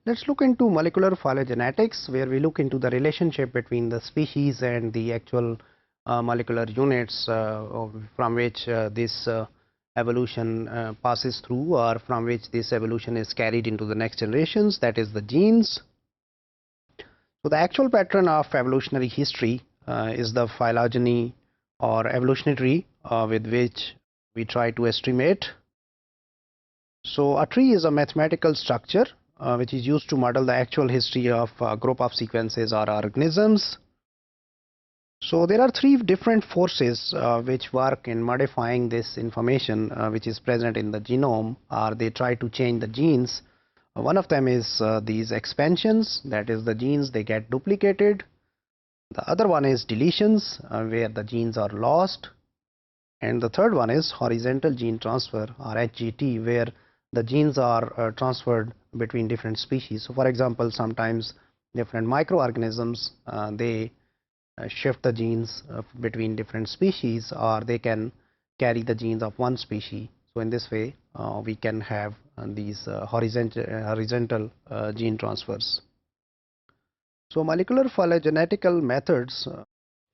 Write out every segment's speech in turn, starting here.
Let's look into molecular phylogenetics, where we look into the relationship between the species and the actual molecular units from which this evolution passes through, or from which this evolution is carried into the next generations, that is the genes. So the actual pattern of evolutionary history is the phylogeny or evolutionary tree with which we try to estimate. So a tree is a mathematical structure which is used to model the actual history of a group of sequences or organisms. So there are three different forces which work in modifying this information which is present in the genome, or they try to change the genes. One of them is these expansions, that is the genes they get duplicated. The other one is deletions where the genes are lost. And the third one is horizontal gene transfer, or HGT, where the genes are transferred between different species. So for example, sometimes different microorganisms they shift the genes between different species, or they can carry the genes of one species. So in this way we can have these horizontal gene transfers. So molecular phylogenetical methods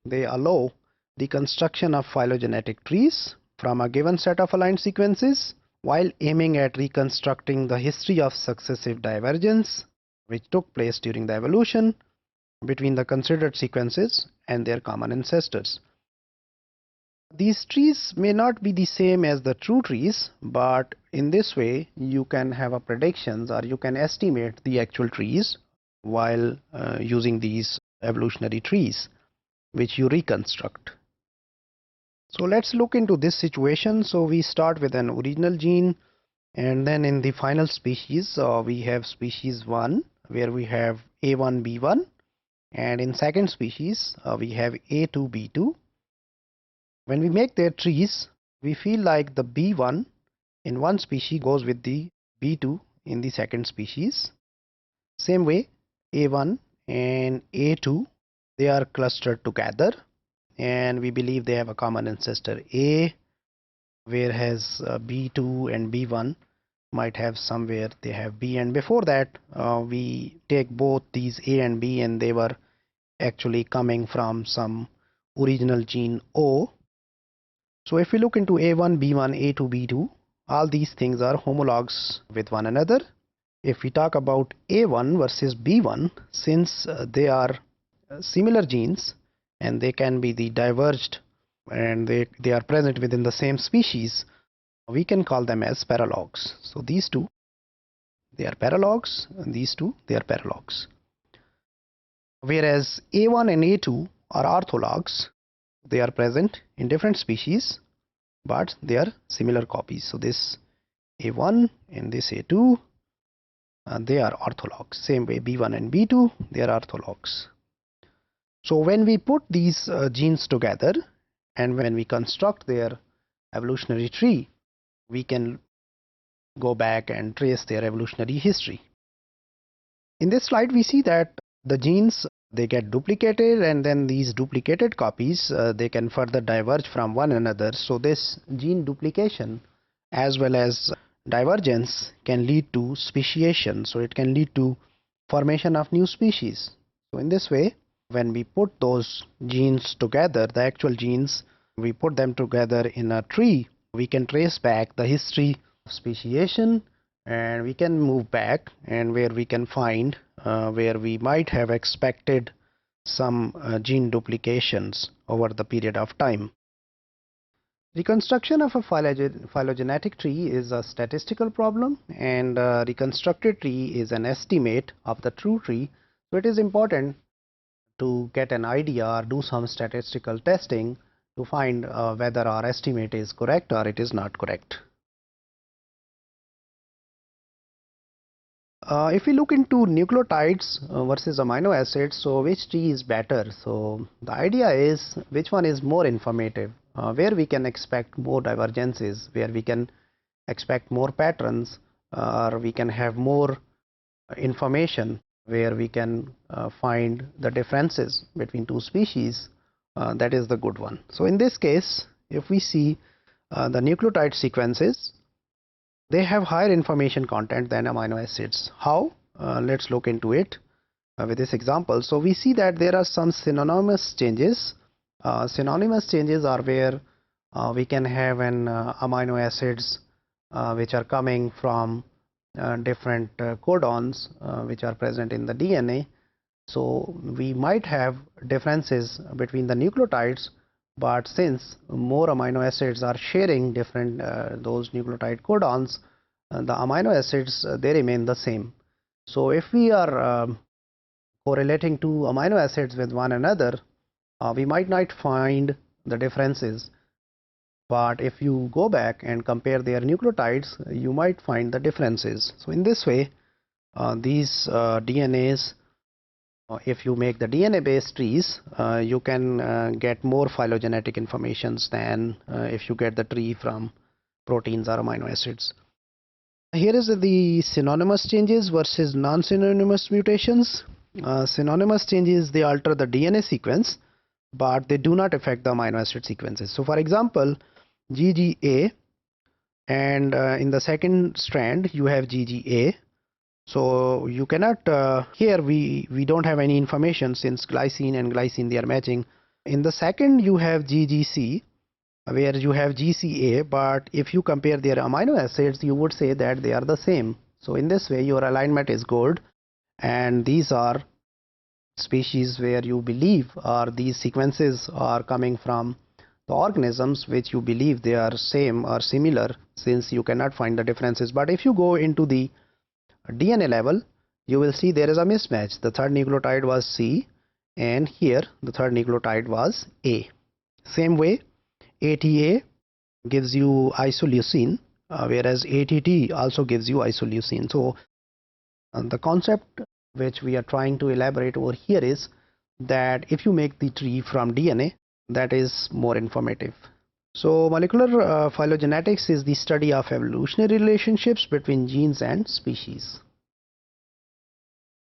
they allow the construction of phylogenetic trees from a given set of aligned sequences, while aiming at reconstructing the history of successive divergence which took place during the evolution between the considered sequences and their common ancestors. These trees may not be the same as the true trees, but in this way you can have a predictions, or you can estimate the actual trees while using these evolutionary trees which you reconstruct. So let's look into this situation. So we start with an original gene, and then in the final species we have species 1 where we have A1 B1, and in second species we have A2 B2. When we make their trees, we feel like the B1 in one species goes with the B2 in the second species. Same way A1 and A2, they are clustered together, and we believe they have a common ancestor A, whereas B2 and B1 might have somewhere they have B, and before that we take both these A and B, and they were actually coming from some original gene O. So if we look into A1 B1 A2 B2, all these things are homologs with one another. If we talk about A1 versus B1, since they are similar genes and they can be the diverged, and they are present within the same species, we can call them as paralogs. So these two, they are paralogs, and these two, they are paralogs. Whereas A1 and A2 are orthologs, they are present in different species, but they are similar copies. So this A1 and this A2, they are orthologs. Same way B1 and B2, they are orthologs. So when we put these genes together and when we construct their evolutionary tree, we can go back and trace their evolutionary history. In this slide we see that the genes they get duplicated, and then these duplicated copies they can further diverge from one another. So this gene duplication as well as divergence can lead to speciation, so it can lead to formation of new species. So in this way, when we put those genes together, the actual genes, we put them together in a tree, we can trace back the history of speciation, and we can move back and where we can find where we might have expected some gene duplications over the period of time. Reconstruction of a phylogenetic tree is a statistical problem, and a reconstructed tree is an estimate of the true tree. So it is important to get an idea or do some statistical testing to find whether our estimate is correct or it is not correct. If we look into nucleotides versus amino acids, so which tree is better? So the idea is which one is more informative, where we can expect more divergences, where we can expect more patterns, or we can have more information where we can find the differences between two species. That is the good one. So in this case, if we see the nucleotide sequences, they have higher information content than amino acids. How? let's look into it with this example. So we see that there are some synonymous changes. Synonymous changes are where we can have an amino acids which are coming from different codons which are present in the DNA. So we might have differences between the nucleotides, but since more amino acids are sharing different those nucleotide codons, the amino acids they remain the same. So if we are correlating two amino acids with one another, we might not find the differences, but if you go back and compare their nucleotides, you might find the differences. So in this way, these DNAs, if you make the DNA based trees, you can get more phylogenetic informations than if you get the tree from proteins or amino acids. Here is the synonymous changes versus non-synonymous mutations. Synonymous changes, they alter the DNA sequence, but they do not affect the amino acid sequences. So for example, GGA, and in the second strand you have GGA. So you cannot, here we don't have any information since glycine and glycine they are matching. In the second you have GGC, where you have GCA, but if you compare their amino acids, you would say that they are the same. So in this way your alignment is good, and these are species where you believe or these sequences are coming from the organisms which you believe they are same or similar, since you cannot find the differences. But if you go into the DNA level, you will see there is a mismatch. The third nucleotide was C, and here the third nucleotide was A. Same way, ATA gives you isoleucine, whereas ATT also gives you isoleucine. So the concept which we are trying to elaborate over here is that if you make the tree from DNA, that is more informative. So molecular phylogenetics is the study of evolutionary relationships between genes and species.